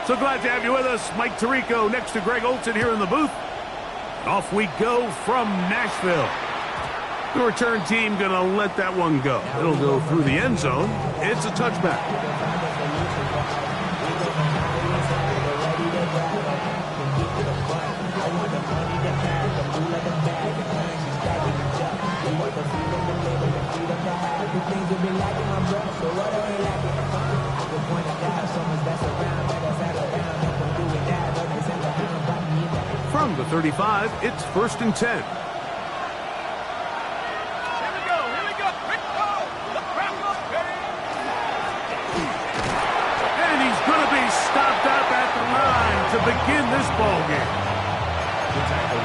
So glad to have you with us. Mike Tirico next to Greg Olson here in the booth. Off we go from Nashville. The return team going to let that one go. It'll go through the end zone. It's a touchback. From the 35, it's 1st and 10. And he's going to be stopped up at the line to begin this ball game.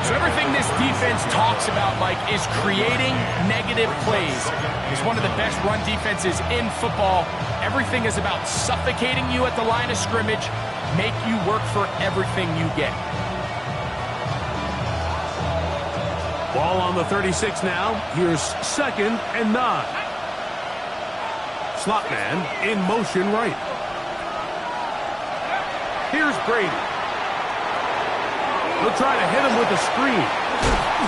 So everything this defense talks about, Mike, is creating negative plays. It's one of the best run defenses in football. Everything is about suffocating you at the line of scrimmage, make you work for everything you get. Ball on the 36 now. Here's 2nd and 9. Slot man in motion right. Here's Brady. He'll try to hit him with a screen.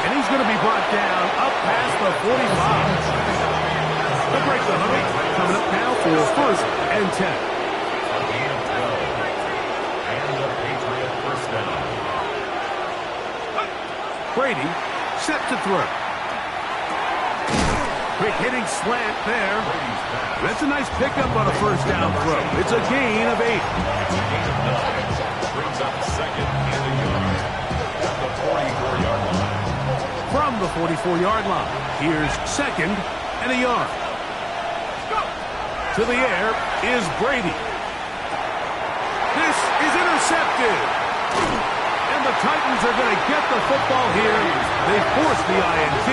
And he's going to be brought down up past the 45. They'll break the huddle. Coming up now for 1st and 10. And the Patriot first down. Brady set to throw. Quick hitting slant there. That's a nice pickup on a 1st down throw. It's a gain of 8. It's a gain of 9. Brings up 2nd and a yard at the 44-yard line. From the 44-yard line, here's 2nd and a yard. To the air is Brady. This is intercepted. And the Titans are going to get the football here. They force the INT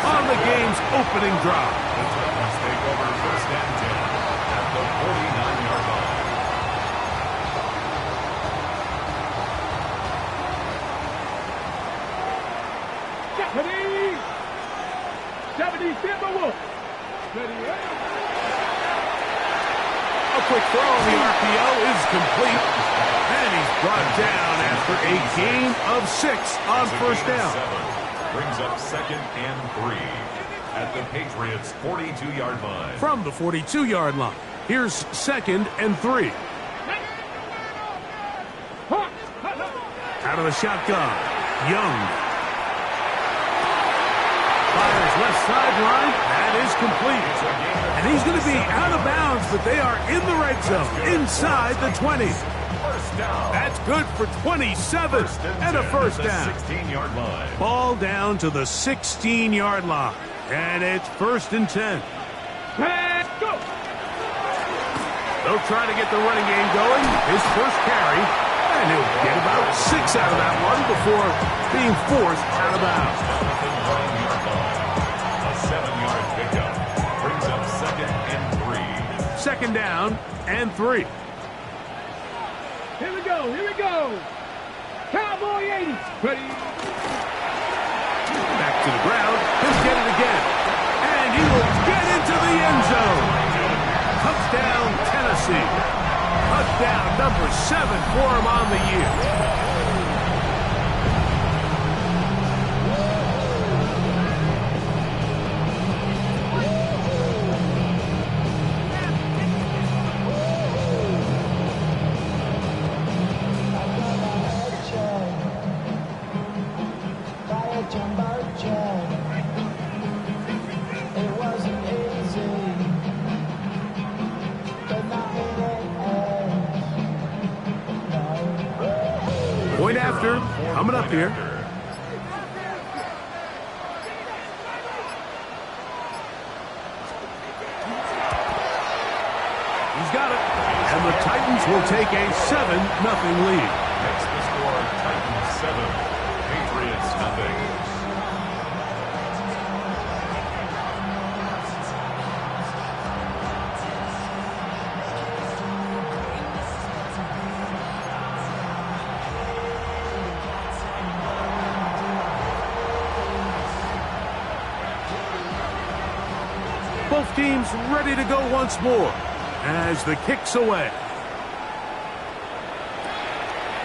on the game's opening drive. The Titans take over 1st and 10 at the 49-yard line. A quick throw on the RPO is complete. And he's brought down after a gain of 6 on 1st down. Brings up 2nd and 3 at the Patriots' 42-yard line. From the 42-yard line, here's 2nd and 3. Out of the shotgun, Young. Fires left sideline. That is complete. And he's going to be out of bounds, but they are in the red zone, inside the 20. That's good for 27 and a 1st down. 16-yard line. Ball down to the 16-yard line. And it's 1st and 10. Let's go. They'll try to get the running game going. His first carry. And he'll get about 6 out of that one before being forced out of bounds. A 7-yard pickup. Brings up 2nd and 3. 2nd down and 3. Here we go, here we go. Cowboy 80. Ready. Back to the ground. He'll get it again. And he will get into the end zone. Touchdown, Tennessee. Touchdown number 7 for him on the year. Point after, coming up here. He's got it. And the Titans will take a 7-0 lead. That's the score, Titans 7, Patriots nothing. Both teams ready to go once more as the kick's away.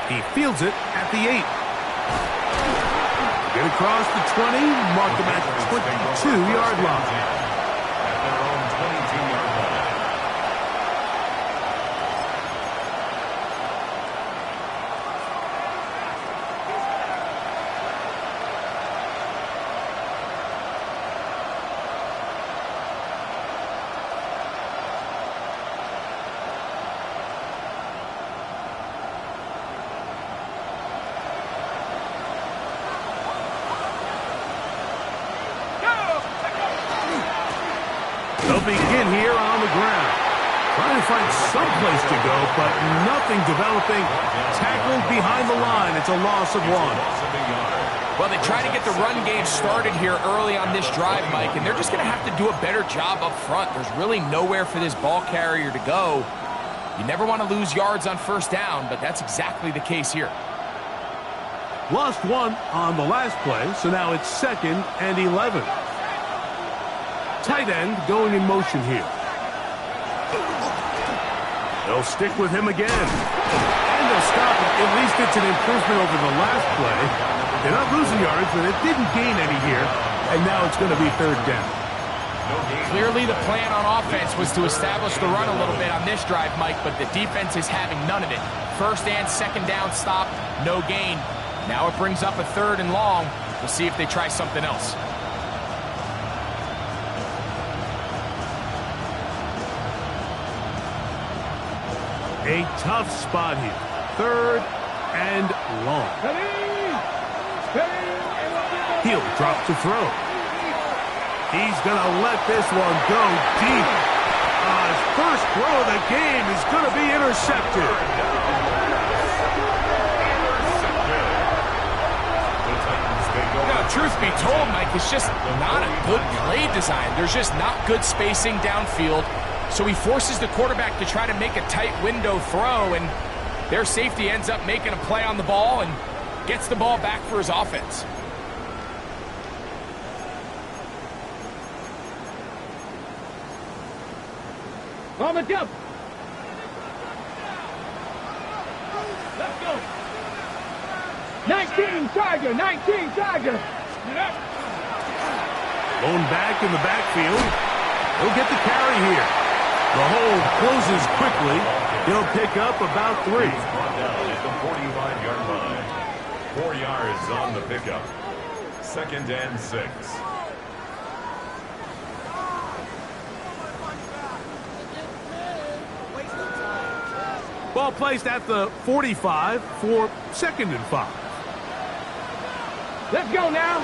He fields it at the 8. Get across the 20, mark him at the 22-yard line. At their own 22-yard line. They'll begin here on the ground. Trying to find some place to go, but nothing developing. Tackled behind the line. It's a loss of 1. Well, they try to get the run game started here early on this drive, Mike, and they're just going to have to do a better job up front. There's really nowhere for this ball carrier to go. You never want to lose yards on first down, but that's exactly the case here. Lost 1 on the last play, so now it's 2nd and 11. Tight end going in motion here. They'll stick with him again. And they'll stop it. At least it's an improvement over the last play. They're not losing yards, but it didn't gain any here. And now it's going to be 3rd down. Clearly the plan on offense was to establish the run a little bit on this drive, Mike, but the defense is having none of it. 1st and 2nd down stop, no gain. Now it brings up a 3rd and long. We'll see if they try something else. A tough spot here. 3rd and long. He'll drop to throw. He's going to let this one go deep. His first throw of the game is going to be intercepted. Truth be told, Mike, it's just not a good play design. There's just not good spacing downfield. So he forces the quarterback to try to make a tight window throw, and their safety ends up making a play on the ball and gets the ball back for his offense. On the jump. Let's go. 19 Tiger, 19 Tiger. Lone back in the backfield. He'll get the carry here. The hole closes quickly. He'll pick up about 3. Brought down at the 45-yard line. 4 yards on the pickup. 2nd and 6. Ball placed at the 45 for 2nd and 5. Let's go now.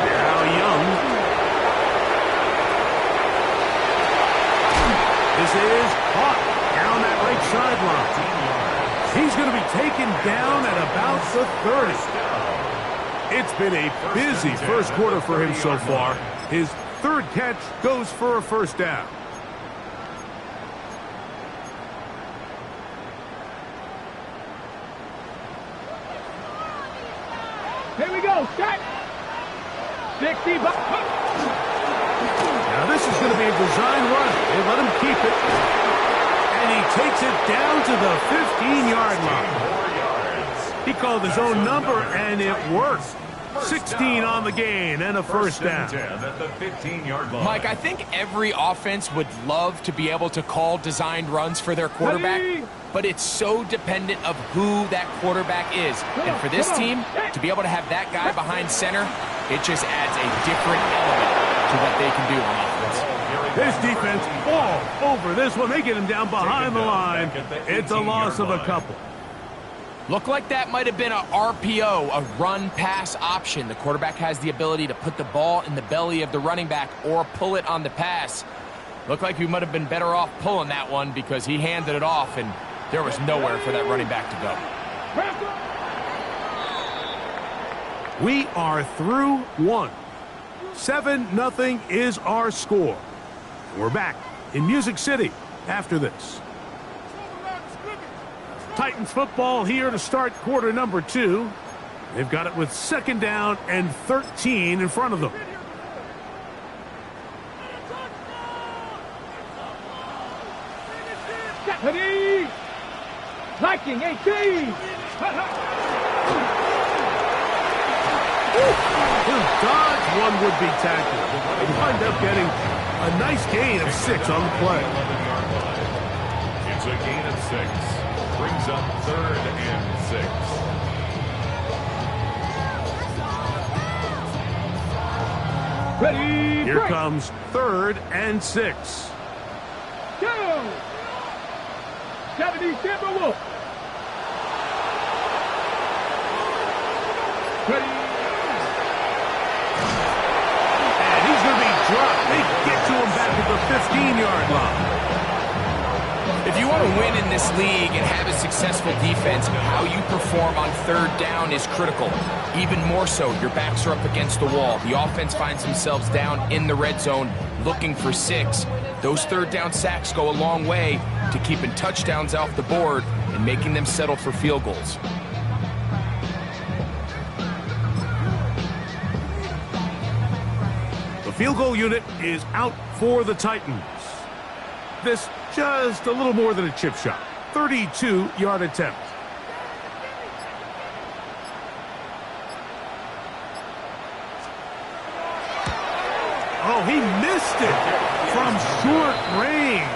Now Young. This is caught down that right sideline. He's going to be taken down at about the 30. It's been a busy first quarter for him so far. His 3rd catch goes for a 1st down. Here we go. Set. 60. Now this is going to be a design run. They let him keep it. And he takes it down to the 15-yard line. He called his own number, and it worked. 16 on the gain and a 1st down. At the 15-yard line. Mike, I think every offense would love to be able to call designed runs for their quarterback, but it's so dependent of who that quarterback is. And for this team, to be able to have that guy behind center, it just adds a different element to what they can do on offense. This defense all over this one. They get him down behind the line. It's a loss of a couple. Looked like that might have been a RPO, a run-pass option. The quarterback has the ability to put the ball in the belly of the running back or pull it on the pass. Looked like he might have been better off pulling that one because he handed it off, and there was nowhere for that running back to go. We are through 1. 7-0 is our score. We're back in Music City after this. Titans football here to start quarter number 2. They've got it with 2nd down and 13 in front of them. Blocking 18. He'll dodge one would-be tackle and wind up getting a nice gain of 6 on the play. It's a gain of 6. Brings up 3rd and 6. Ready, Here break. comes 3rd and 6. Go. 70 Timberwolf. Ready. And he's going to be dropped. They get to him back at the 15-yard line. If you want to win in this league and have a successful defense, how you perform on 3rd down is critical. Even more so, your backs are up against the wall. The offense finds themselves down in the red zone looking for 6. Those 3rd down sacks go a long way to keeping touchdowns off the board and making them settle for field goals. The field goal unit is out for the Titans. This just a little more than a chip shot. 32-yard attempt. Oh, he missed it from short range.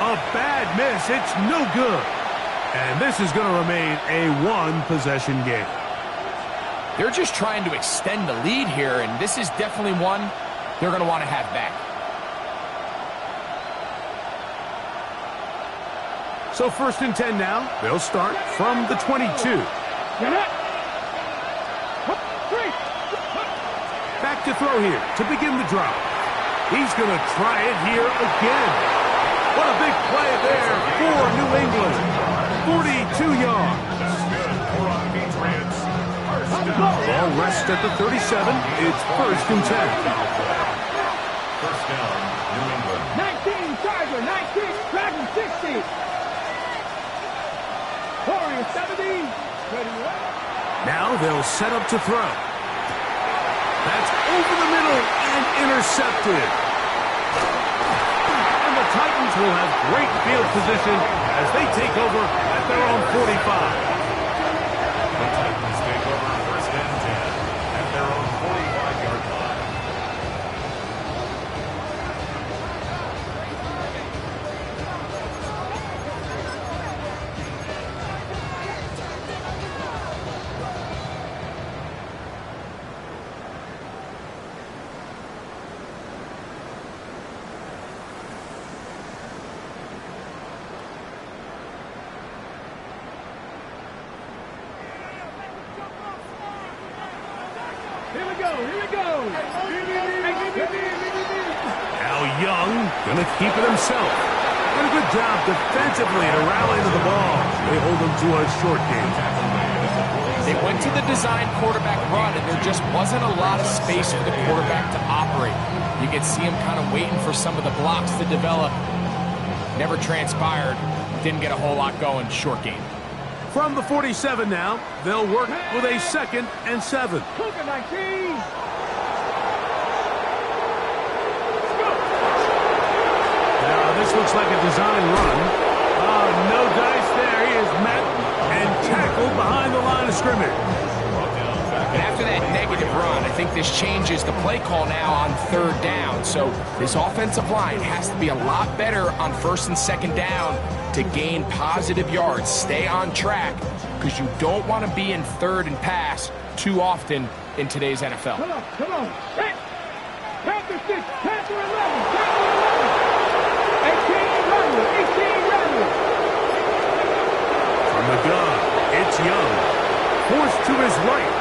A bad miss. It's no good. And this is going to remain a 1-possession game. They're just trying to extend the lead here, and this is definitely one they're going to want to have back. So 1st and 10 now. They'll start from the 22. Back to throw here to begin the drive. He's going to try it here again. What a big play there for New England. 42 yards. Ball rests at the 37. It's 1st and 10. 1st down, New England. 19 Tiger, 19 Dragon 60. Warrior 70. Ready, Now they'll set up to throw. That's over the middle and intercepted. And the Titans will have great field position as they take over at their own 45. The Titans take over 1st and 10 at their own 45-yard line. Here we go, here we go. Al Young going to keep it himself. Did a good job defensively to rally to the ball. They hold him to a short game. They went to the design quarterback run, and there just wasn't a lot of space for the quarterback to operate. You could see him kind of waiting for some of the blocks to develop. Never transpired. Didn't get a whole lot going. Short game. From the 47 now, they'll work with a 2nd and 7. Cougar 19. Now this looks like a design run. No dice there. He is met and tackled behind the line of scrimmage. And after that negative run, I think this changes the play call now on 3rd down. So this offensive line has to be a lot better on 1st and 2nd down to gain positive yards. Stay on track because you don't want to be in 3rd and pass too often in today's NFL. Come on, come on. Hit. Panther 6, Panther 11, Panther 11. 18 Rattler, 18 Rattler. From the gun, it's Young. Forced to his right.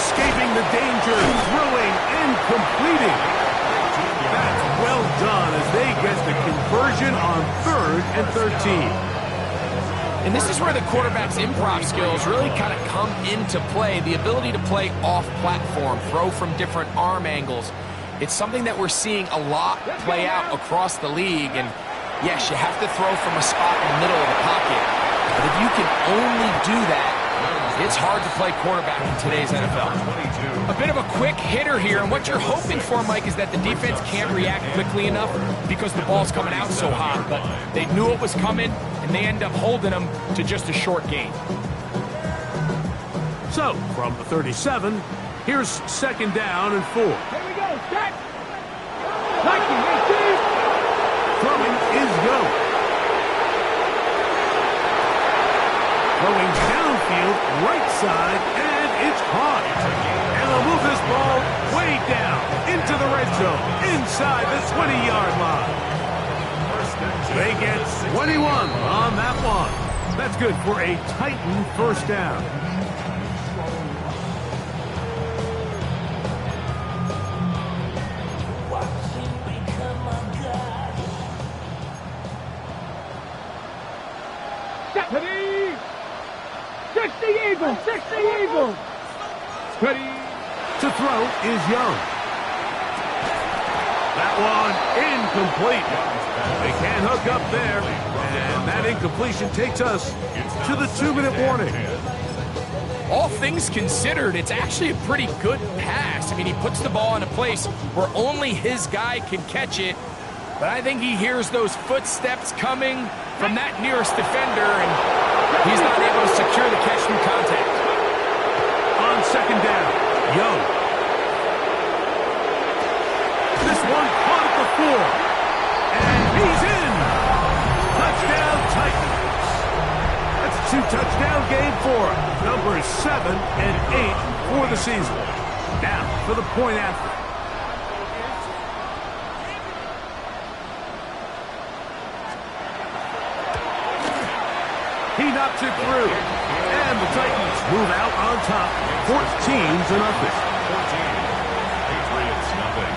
Escaping the danger, throwing and completing. That's well done as they get the conversion on 3rd and 13. And this is where the quarterback's improv skills really kind of come into play. The ability to play off-platform, throw from different arm angles. It's something that we're seeing a lot play out across the league. And yes, you have to throw from a spot in the middle of the pocket. But if you can only do that, it's hard to play quarterback in today's NFL. A bit of a quick hitter here, and what you're hoping for, Mike, is that the defense can't react quickly enough because the ball's coming out so hot. But they knew it was coming, and they end up holding them to just a short gain. So, from the 37, here's second down and 4. Here we go, set. Nike, 18. Throwing is Yo. Throwing downfield, right side, and it's caught. And they'll move this ball way down into the red zone, inside the 20-yard line. They get 21 on that one. That's good for a Titan first down. Ready. 60 Eagles, 60 Eagles. Ready. To throw is Young. That one incomplete. They can't hook up there. And that incompletion takes us to the 2-minute warning. All things considered, it's actually a pretty good pass. I mean, he puts the ball in a place where only his guy can catch it. But I think he hears those footsteps coming from that nearest defender, and he's not able to secure the catch from contact. On second down, Young. This one caught at the 4. And he's in. Touchdown Titans. That's a 2-touchdown game for him. Numbers 7 and 8 for the season. Now for the point after. He knocks it through. And the Titans move out on top, 14-0. 14. Patriots, nothing.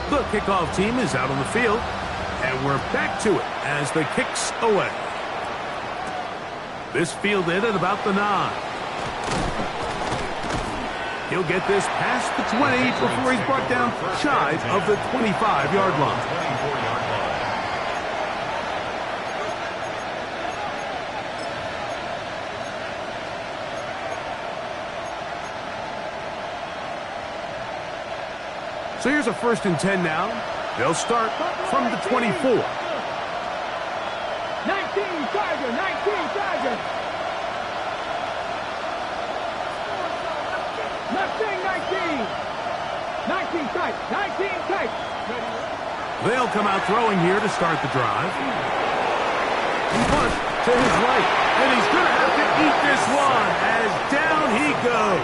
The kickoff team is out on the field, and we're back to it as the kick's away. This fielded at about the 9. He'll get this past the 20 before he's brought down shy of the 25-yard line. 24-yard line. So here's a 1st and 10 now. They'll start from the 24. 19 Tiger, 19 Tiger. Left wing, 19. 19 tight, 19 tight. They'll come out throwing here to start the drive. Punt to his right, and he's going to have to eat this one as down he goes.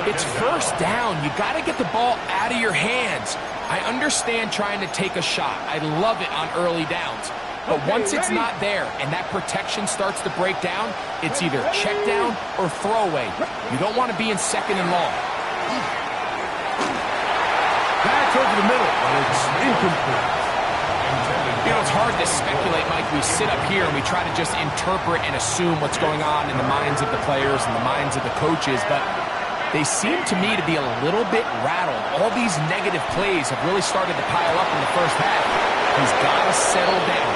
It's first down. You got to get the ball out of your hands. I understand trying to take a shot. I love it on early downs. But once it's not there and that protection starts to break down, it's either check down or throwaway. You don't want to be in 2nd and long. That's over the middle, but it's incomplete. You know, it's hard to speculate, Mike. We sit up here and we try to just interpret and assume what's going on in the minds of the players and the minds of the coaches, but they seem to me to be a little bit rattled. All these negative plays have really started to pile up in the first half. He's got to settle down,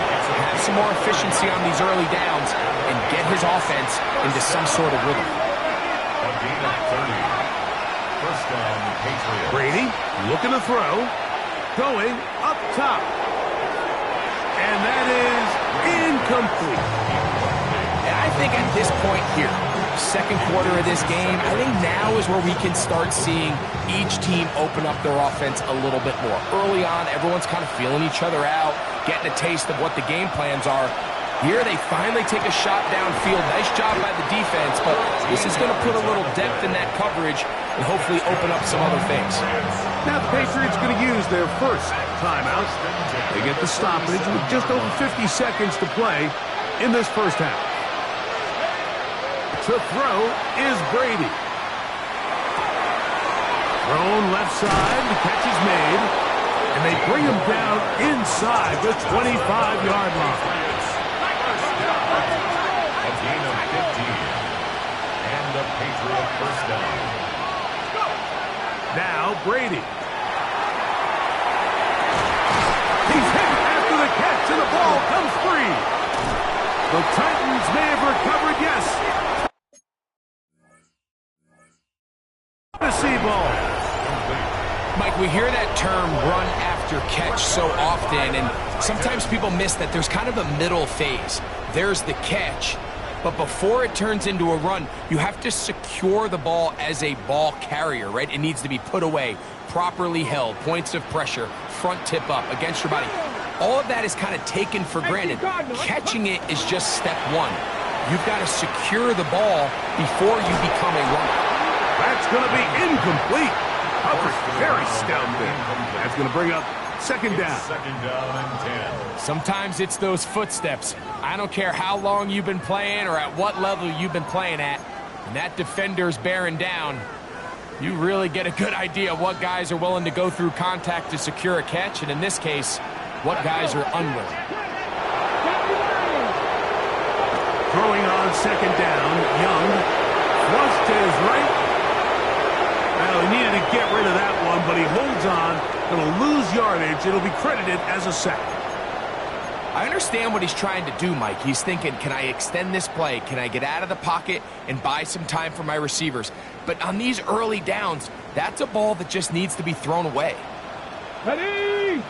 have some more efficiency on these early downs, and get his offense into some sort of rhythm. A gain of 30. First down, Patriots. Brady looking to throw, going up top. And that is incomplete. And I think at this point here, second quarter of this game, I think now is where we can start seeing each team open up their offense a little bit more. Early on, everyone's kind of feeling each other out, getting a taste of what the game plans are. Here, they finally take a shot downfield. Nice job by the defense, but this is going to put a little depth in that coverage and hopefully open up some other things. Now the Patriots going to use their first timeout. They get the stoppage with just over 50 seconds to play in this first half. To throw is Brady. Thrown left side, the catch is made, and they bring him down inside the 25-yard line. A gain of 15. And a Patriot first down. Now Brady. He's hit after the catch, and the ball comes free. The Titans may have recovered, yes. The C ball. Mike, we hear that term run after catch so often, and sometimes people miss that there's kind of a middle phase. There's the catch, but before it turns into a run, you have to secure the ball as a ball carrier, right? It needs to be put away, properly held, points of pressure, front tip up against your body. All of that is kind of taken for granted. Catching it is just step one. You've got to secure the ball before you become a runner. That's going to be incomplete. Coverage very stout there. That's going to bring up second down. Second down and 10. Sometimes it's those footsteps. I don't care how long you've been playing or at what level you've been playing at. And that defender's bearing down. You really get a good idea of what guys are willing to go through contact to secure a catch. And in this case, what guys are unwilling. Throwing on second down, Young. Flush to his right. Well, he needed to get rid of that one, but he holds on. Going to lose yardage. It'll be credited as a sack. I understand what he's trying to do, Mike. He's thinking, can I extend this play? Can I get out of the pocket and buy some time for my receivers? But on these early downs, that's a ball that just needs to be thrown away. Ready?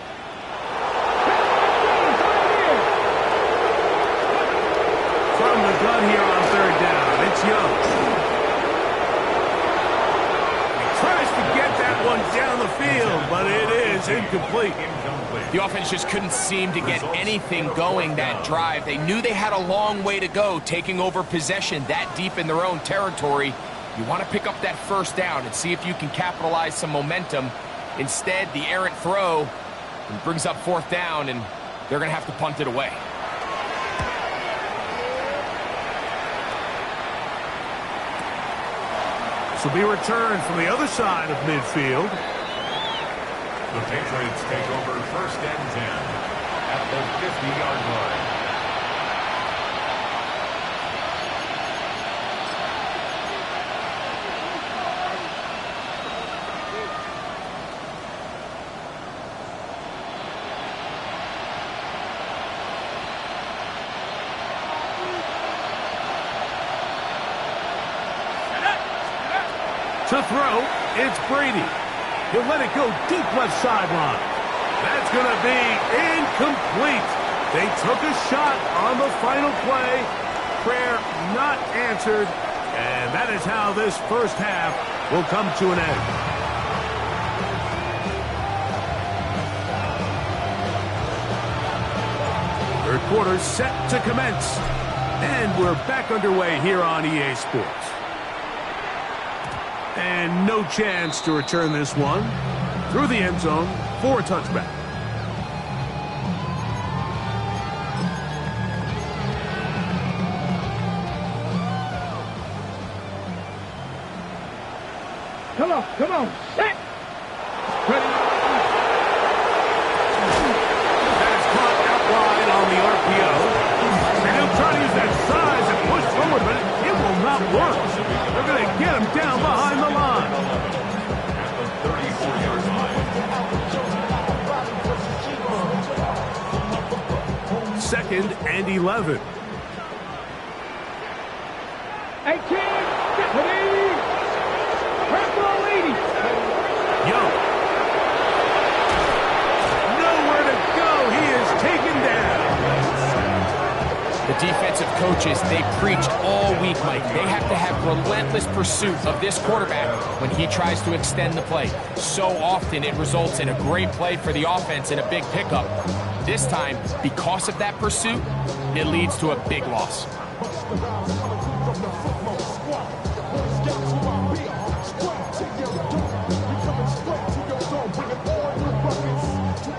From the gun here on third down, it's Young. He tries to get that one down the field, but it is incomplete. The offense just couldn't seem to get anything going that drive. They knew they had a long way to go, taking over possession that deep in their own territory. You want to pick up that first down and see if you can capitalize some momentum. Instead, the errant throw brings up fourth down, and they're going to have to punt it away. This will be returned from the other side of midfield. The Patriots take over first and 10 at the 50-yard line. To throw, it's Brady. He'll let it go deep left sideline. That's going to be incomplete. They took a shot on the final play. Prayer not answered. And that is how this first half will come to an end. Third quarter set to commence. And we're back underway here on EA Sports. And no chance to return this one through the end zone for a touchback. Come on, set. Ready. That is caught out wide on the RPO. And he'll try to use that size and push forward, but it will not work. They're going to get him down behind the line. At the 34-yard line. Second and 11. 18. Ready. Young. Nowhere to go. He is taken down. The defensive coaches, they preached all week, Mike. They have to have relentless pursuit of this quarterback when he tries to extend the play. So often it results in a great play for the offense and a big pickup. This time, because of that pursuit, it leads to a big loss.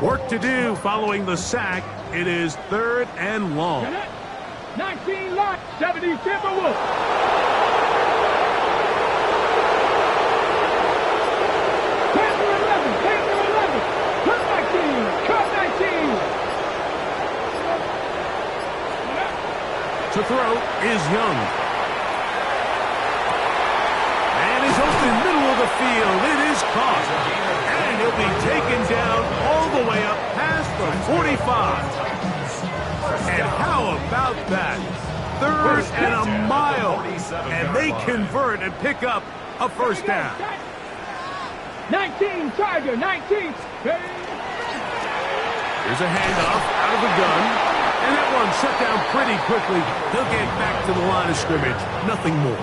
Work to do following the sack. It is third and long. 19 lot, 70 Timberwolves. Panther 11, cut 19. To throw is Young. And he's open middle of the field. It is caught. And he'll be taken down all the way up past the 45. And how about that? Third and a mile. And they convert and pick up a first down. 19, Charger, 19. Here's a handoff out of the gun. And that one shut down pretty quickly. He'll get back to the line of scrimmage. Nothing more.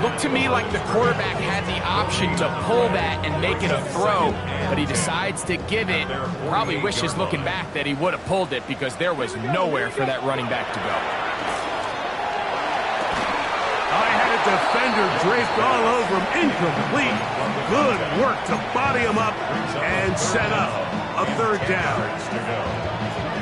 Looked to me like the quarterback had the option to pull that and make it a throw, but he decides to give it. Probably wishes looking back that he would have pulled it because there was nowhere for that running back to go. I had a defender draped all over him. Incomplete. Good work to body him up and set up a third down.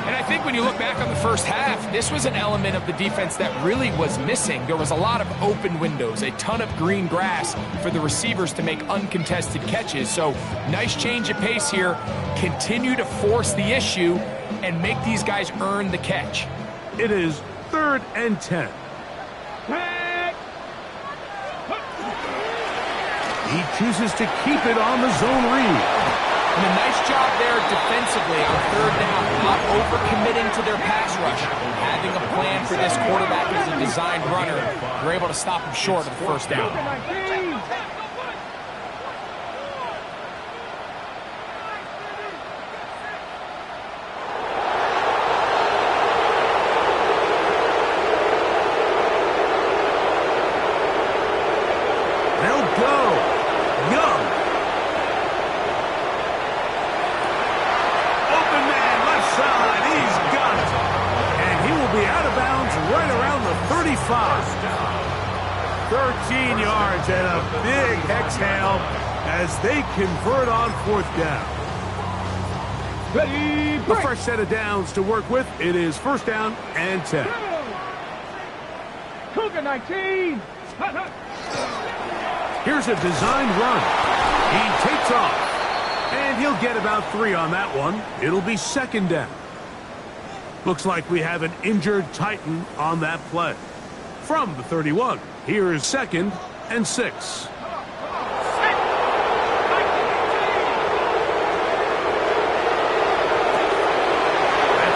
And I think when you look back on the first half, this was an element of the defense that really was missing. There was a lot of open windows, a ton of green grass for the receivers to make uncontested catches. So nice change of pace here. Continue to force the issue and make these guys earn the catch. It is 3rd and 10. He chooses to keep it on the zone read. And a nice job there defensively on 3rd down, not overcommitting to their pass rush. Having a plan for this quarterback as a designed runner, they're able to stop him short of the 1st down. They'll go. Young. Be out of bounds right around the 35. 13 yards and a big exhale as they convert on 4th down. A fresh set of downs to work with. It is 1st down and 10. Cougar 19. Here's a designed run. He takes off. And he'll get about 3 on that one. It'll be 2nd down. Looks like we have an injured Titan on that play. From the 31, here is 2nd and 6. That's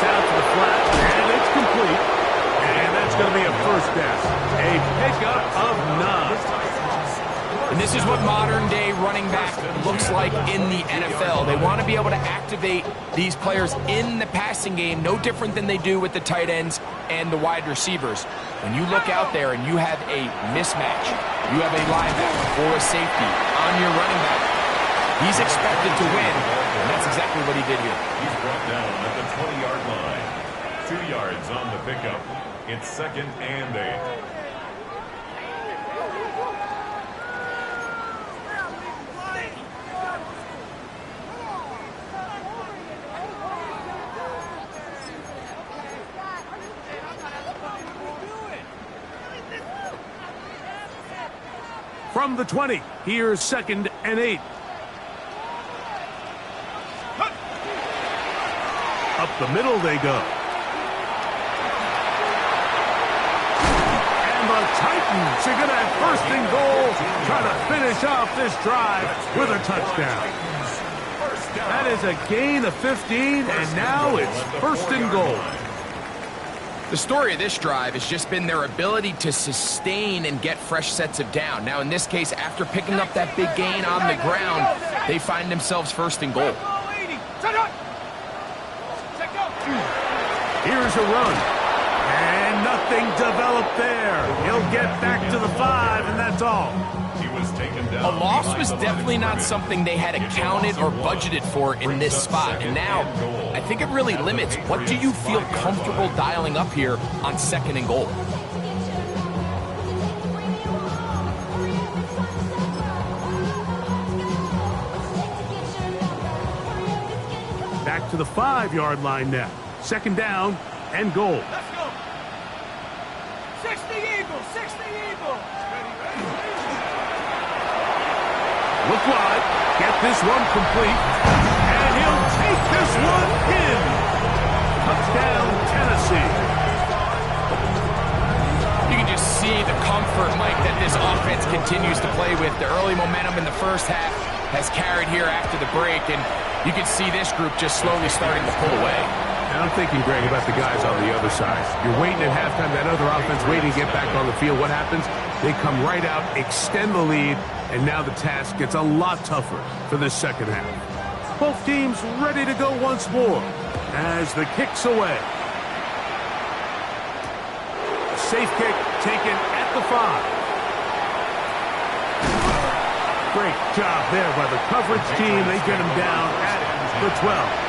out to the flat, and it's complete. And that's going to be a 1st down. A pickup of 9. And this is what modern-day running back looks like in the NFL. They want to be able to activate these players in the passing game, no different than they do with the tight ends and the wide receivers. When you look out there and you have a mismatch, you have a linebacker or a safety on your running back, he's expected to win, and that's exactly what he did here. He's brought down at the 20-yard line. 2 yards on the pickup. It's 2nd and 8. From the 20, here's 2nd and 8. Up the middle they go. And the Titans are going to have 1st and goal, try to finish off this drive with a touchdown. That is a gain of 15, and now it's 1st and goal. The story of this drive has just been their ability to sustain and get fresh sets of down. Now, in this case, after picking up that big gain on the ground, they find themselves 1st and goal. Here's a run. And nothing developed there. He'll get back to the 5, and that's all. He was taken down. A loss was definitely not something they had accounted or budgeted for in this spot. And now, I think it really limits what do you feel comfortable dialing up here on 2nd and goal. Back to the 5-yard line now. 2nd down and goal. Let's go. 60 Eagles, 60 Eagles. Look wide. Get this one complete. And he'll take this one in. Touchdown, Tennessee. You can just see the comfort, Mike, that this offense continues to play with. The early momentum in the first half has carried here after the break, and you can see this group just slowly starting to pull away. And I'm thinking, Greg, about the guys on the other side. You're waiting at halftime, that other offense waiting to get back on the field. What happens? They come right out, extend the lead, and now the task gets a lot tougher for this second half. Both teams ready to go once more as the kick's away. A safe kick taken at the 5. Great job there by the coverage team. They get him down at the 12.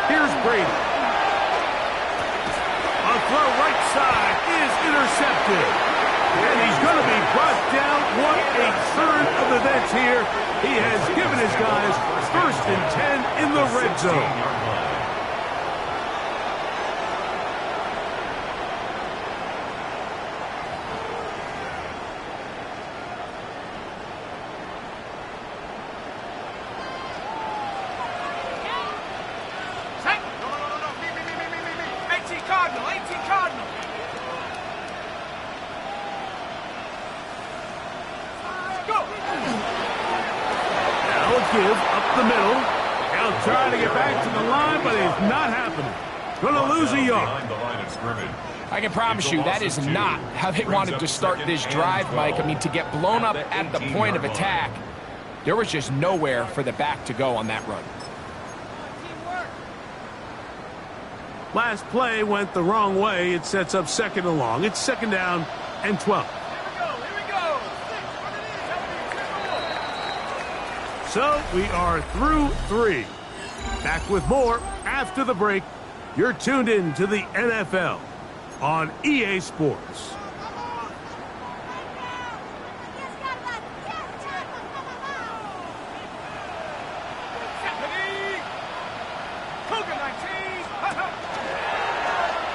Here's Brady. A throw right side is intercepted. And he's going to be brought down. What a turn of events here. He has given his guys 1st and 10 in the red zone. Give up the middle. He'll try to get back to the line, but it's not happening. Going to lose a yard. I can promise you that is not how they wanted to start this drive, Mike. I mean, to get blown up at the point of attack, there was just nowhere for the back to go on that run. Last play went the wrong way. It sets up 2nd and long. It's 2nd down and 12. So we are through 3. Back with more after the break. You're tuned in to the NFL on EA Sports.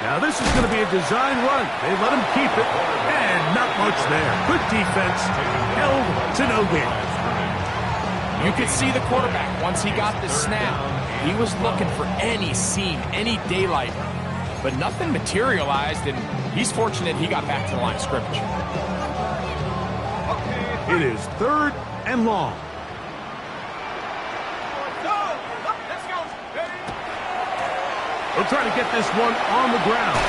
Now this is going to be a design run. They let him keep it, and not much there. Good defense, held to no gain. You could see the quarterback, once he got the snap, he was looking for any seam, any daylight, but nothing materialized, and he's fortunate he got back to the line of scrimmage. It is 3rd and long. They'll try to get this one on the ground.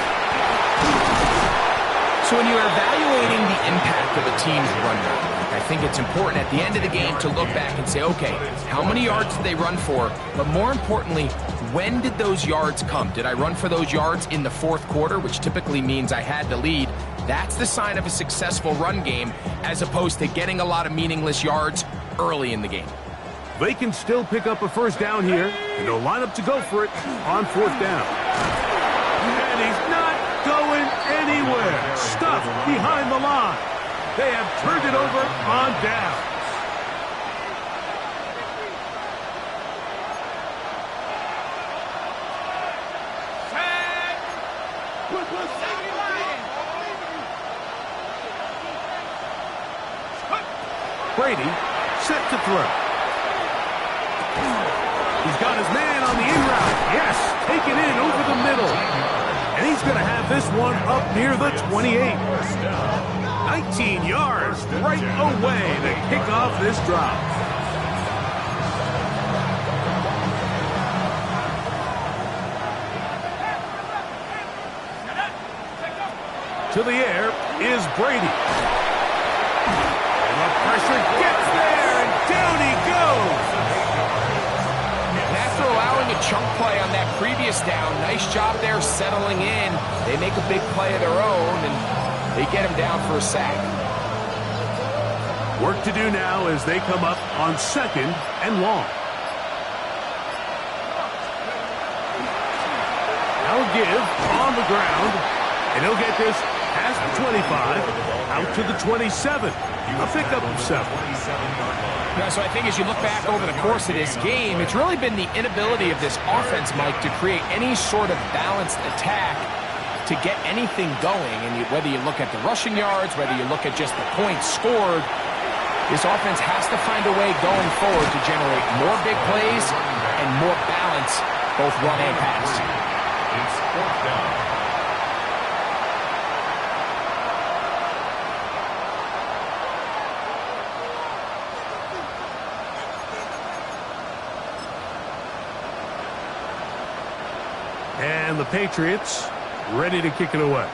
So when you're evaluating the impact of a team's run rate, I think it's important at the end of the game to look back and say, okay, how many yards did they run for? But more importantly, when did those yards come? Did I run for those yards in the 4th quarter, which typically means I had the lead? That's the sign of a successful run game, as opposed to getting a lot of meaningless yards early in the game. They can still pick up a 1st down here, and they'll line up to go for it on 4th down. And he's not going anywhere. Stuffed behind the line. They have turned it over on down. Brady set to throw. He's got his man on the in route. Yes, taken in over the middle. And he's going to have this one up near the 28. 19 yards right away to kick off this drive. To the air is Brady. And the pressure gets there, and down he goes. And after allowing a chunk play on that previous down, nice job there settling in. They make a big play of their own, and they get him down for a sack. Work to do now as they come up on 2nd and long. Now give on the ground, and he'll get this past the 25, out to the 27. A pickup of 7. Yeah, so I think as you look back over the course of this game, it's really been the inability of this offense, Mike, to create any sort of balanced attack to get anything going. And whether you look at the rushing yards, whether you look at just the points scored, this offense has to find a way going forward to generate more big plays and and more balance, both run and pass. It's 4th down. And the Patriots ready to kick it away.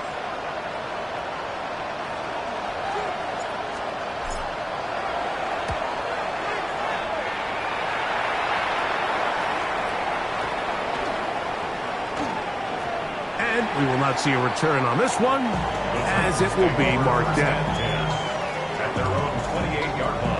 And we will not see a return on this one, as it will be marked down. At their own 28-yard line.